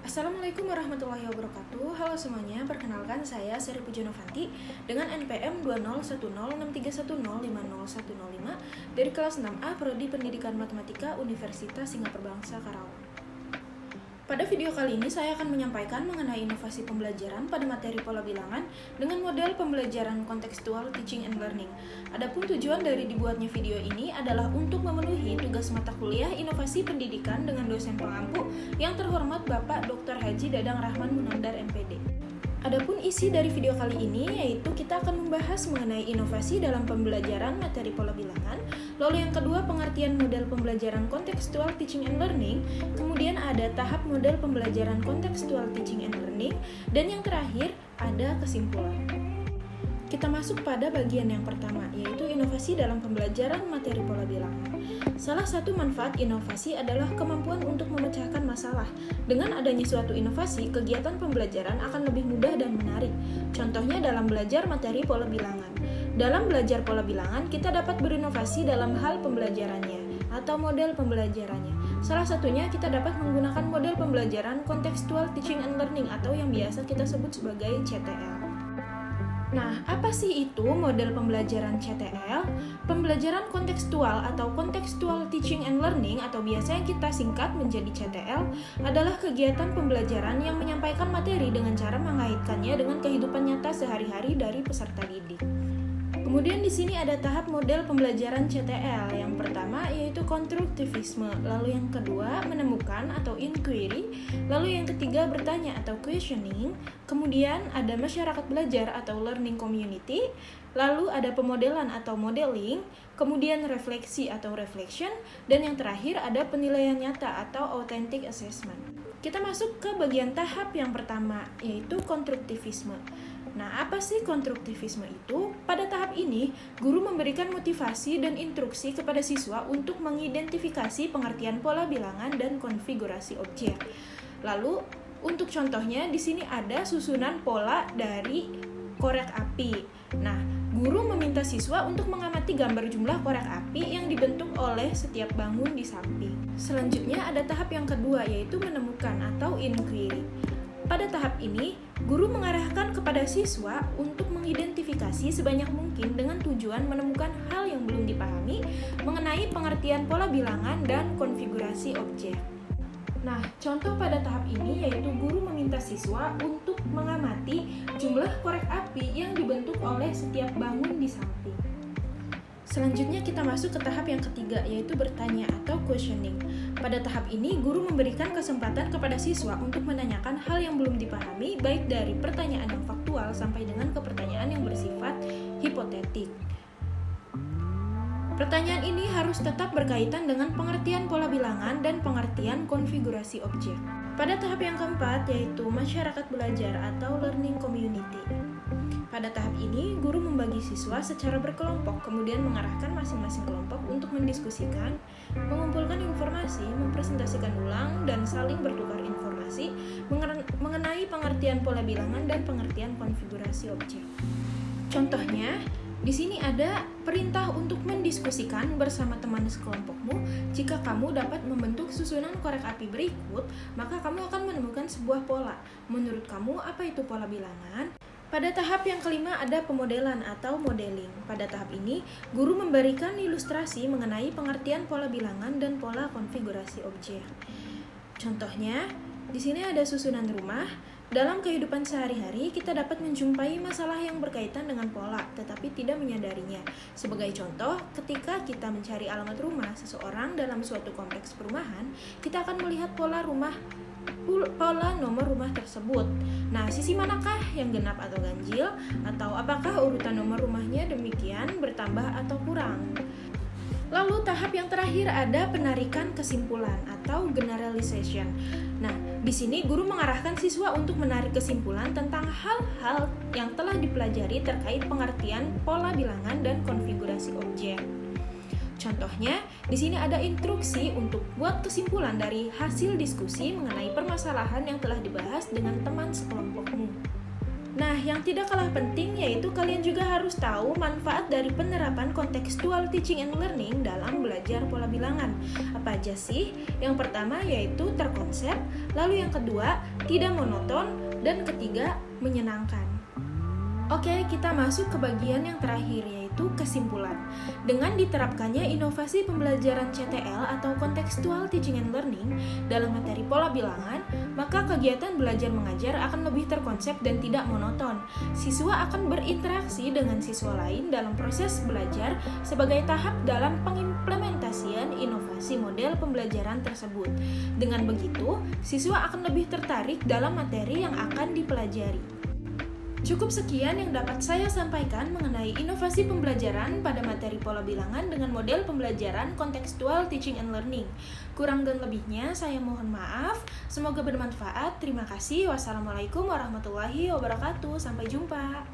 Assalamualaikum warahmatullahi wabarakatuh. Halo semuanya, perkenalkan saya Seri Pujonovanti dengan NPM 20106310501005 dari kelas 6A Prodi Pendidikan Matematika Universitas Singapura Bangsa Karawang. Pada video kali ini saya akan menyampaikan mengenai inovasi pembelajaran pada materi pola bilangan dengan model pembelajaran kontekstual teaching and learning. Adapun tujuan dari dibuatnya video ini adalah untuk memenuhi tugas mata kuliah inovasi pendidikan dengan dosen pengampu yang terhormat Bapak Dr. Haji Dadang Rahman Munandar MPD. Adapun isi dari video kali ini yaitu kita akan membahas mengenai inovasi dalam pembelajaran materi pola bilangan, lalu yang kedua pengertian model pembelajaran kontekstual teaching and learning, kemudian ada tahap model pembelajaran kontekstual teaching and learning, dan yang terakhir ada kesimpulan. Kita masuk pada bagian yang pertama, yaitu inovasi dalam pembelajaran materi pola bilangan. Salah satu manfaat inovasi adalah kemampuan untuk memecahkan masalah. Dengan adanya suatu inovasi, kegiatan pembelajaran akan lebih mudah dan menarik. Contohnya dalam belajar materi pola bilangan. Dalam belajar pola bilangan, kita dapat berinovasi dalam hal pembelajarannya atau model pembelajarannya. Salah satunya kita dapat menggunakan model pembelajaran kontekstual teaching and learning atau yang biasa kita sebut sebagai CTL. Nah, apa sih itu model pembelajaran CTL? Pembelajaran kontekstual atau Contextual Teaching and Learning atau biasa yang kita singkat menjadi CTL adalah kegiatan pembelajaran yang menyampaikan materi dengan cara mengaitkannya dengan kehidupan nyata sehari-hari dari peserta didik. Kemudian di sini ada tahap model pembelajaran CTL. Yang pertama yaitu konstruktivisme, lalu yang kedua menemukan atau inquiry, lalu yang ketiga bertanya atau questioning, kemudian ada masyarakat belajar atau learning community, lalu ada pemodelan atau modeling, kemudian refleksi atau reflection, dan yang terakhir ada penilaian nyata atau authentic assessment. Kita masuk ke bagian tahap yang pertama yaitu konstruktivisme. Nah, apa sih konstruktivisme itu? Pada tahap ini, guru memberikan motivasi dan instruksi kepada siswa untuk mengidentifikasi pengertian pola bilangan dan konfigurasi objek. Lalu, untuk contohnya, di sini ada susunan pola dari korek api. Nah, guru meminta siswa untuk mengamati gambar jumlah korek api yang dibentuk oleh setiap bangun di samping. Selanjutnya, ada tahap yang kedua, yaitu menemukan atau inquiry. Pada tahap ini, guru mengarahkan kepada siswa untuk mengidentifikasi sebanyak mungkin dengan tujuan menemukan hal yang belum dipahami mengenai pengertian pola bilangan dan konfigurasi objek. Nah, contoh pada tahap ini yaitu guru meminta siswa untuk mengamati jumlah korek api yang dibentuk oleh setiap bangun di samping. Selanjutnya kita masuk ke tahap yang ketiga yaitu bertanya atau questioning. Pada tahap ini guru memberikan kesempatan kepada siswa untuk menanyakan hal yang belum dipahami baik dari pertanyaan yang faktual sampai dengan ke pertanyaan yang bersifat hipotetik. Pertanyaan ini harus tetap berkaitan dengan pengertian pola bilangan dan pengertian konfigurasi objek. Pada tahap yang keempat yaitu masyarakat belajar atau learning community. Pada tahap ini, guru membagi siswa secara berkelompok, kemudian mengarahkan masing-masing kelompok untuk mendiskusikan, mengumpulkan informasi, mempresentasikan ulang, dan saling bertukar informasi mengenai pengertian pola bilangan dan pengertian konfigurasi objek. Contohnya, di sini ada perintah untuk mendiskusikan bersama teman sekelompokmu. Jika kamu dapat membentuk susunan korek api berikut, maka kamu akan menemukan sebuah pola. Menurut kamu, apa itu pola bilangan? Pada tahap yang kelima ada pemodelan atau modeling. Pada tahap ini, guru memberikan ilustrasi mengenai pengertian pola bilangan dan pola konfigurasi objek. Contohnya, di sini ada susunan rumah. Dalam kehidupan sehari-hari, kita dapat menjumpai masalah yang berkaitan dengan pola, tetapi tidak menyadarinya. Sebagai contoh, ketika kita mencari alamat rumah seseorang dalam suatu kompleks perumahan, kita akan melihat pola nomor rumah tersebut. Nah, sisi manakah yang genap atau ganjil? Atau apakah urutan nomor rumahnya demikian bertambah atau kurang? Lalu tahap yang terakhir ada penarikan kesimpulan atau generalization. Nah, di sini guru mengarahkan siswa untuk menarik kesimpulan tentang hal-hal yang telah dipelajari terkait pengertian pola bilangan dan konfigurasi objek. Contohnya, di sini ada instruksi untuk buat kesimpulan dari hasil diskusi mengenai permasalahan yang telah dibahas dengan teman sekelompokmu. Nah, yang tidak kalah penting yaitu kalian juga harus tahu manfaat dari penerapan contextual teaching and learning dalam belajar pola bilangan. Apa aja sih? Yang pertama yaitu terkonsep, lalu yang kedua tidak monoton, dan ketiga menyenangkan. Oke, kita masuk ke bagian yang terakhir yaitu kesimpulan. Dengan diterapkannya inovasi pembelajaran CTL atau Contextual Teaching and Learning dalam materi pola bilangan, maka kegiatan belajar mengajar akan lebih terkonsep dan tidak monoton. Siswa akan berinteraksi dengan siswa lain dalam proses belajar sebagai tahap dalam pengimplementasian inovasi model pembelajaran tersebut. Dengan begitu, siswa akan lebih tertarik dalam materi yang akan dipelajari. Cukup sekian yang dapat saya sampaikan mengenai inovasi pembelajaran pada materi pola bilangan dengan model pembelajaran Contextual Teaching and Learning. Kurang dan lebihnya saya mohon maaf. Semoga bermanfaat. Terima kasih. Wassalamualaikum warahmatullahi wabarakatuh. Sampai jumpa.